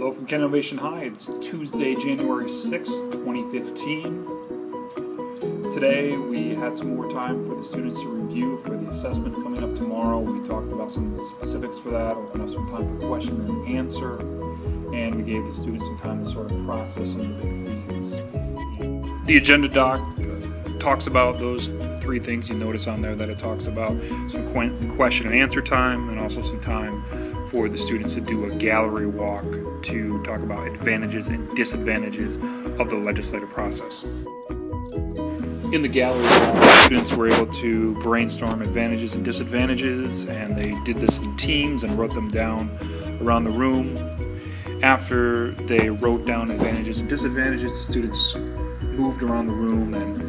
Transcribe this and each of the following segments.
Hello from Kent Innovation High. It's Tuesday, January 6th, 2015. Today we had some more time for the students to review for the assessment coming up tomorrow. We talked about some of the specifics for that, opened up some time for question and answer, and we gave the students some time to sort of process some of the big themes. The agenda doc talks about those three things. You notice on there that it talks about some question and answer time and also some time for the students to do a gallery walk to talk about advantages and disadvantages of the legislative process. In the gallery walk, students were able to brainstorm advantages and disadvantages, and they did this in teams and wrote them down around the room. After they wrote down advantages and disadvantages, the students moved around the room and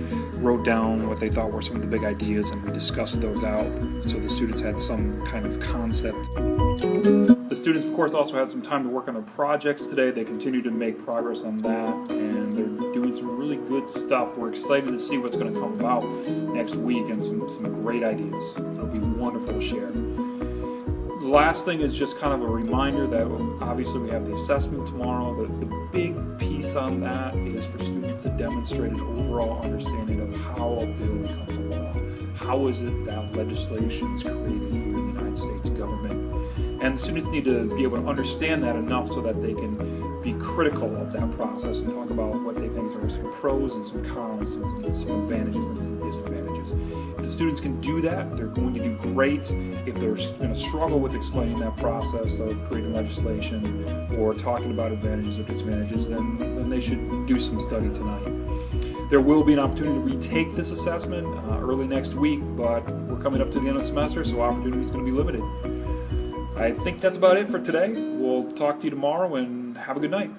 wrote down what they thought were some of the big ideas, and we discussed those out so the students had some kind of concept. The students, of course, also had some time to work on their projects today. They continue to make progress on that, and they're doing some really good stuff. We're excited to see what's going to come about next week and some great ideas. It'll be wonderful to share. The last thing is just kind of a reminder that obviously we have the assessment tomorrow. The big piece on that is for students to demonstrate an overall understanding of how a bill becomes a law. How is it that legislation is created in the United States government? And the students need to be able to understand that enough so that they can be critical of that process and talk about what they think are some pros and some cons, and some advantages and some disadvantages. If the students can do that, they're going to do great. If they're going to struggle with explaining that process of creating legislation or talking about advantages or disadvantages, then they should do some study tonight. There will be an opportunity to retake this assessment early next week, but we're coming up to the end of the semester, so opportunity is going to be limited. I think that's about it for today. We'll talk to you tomorrow, and have a good night.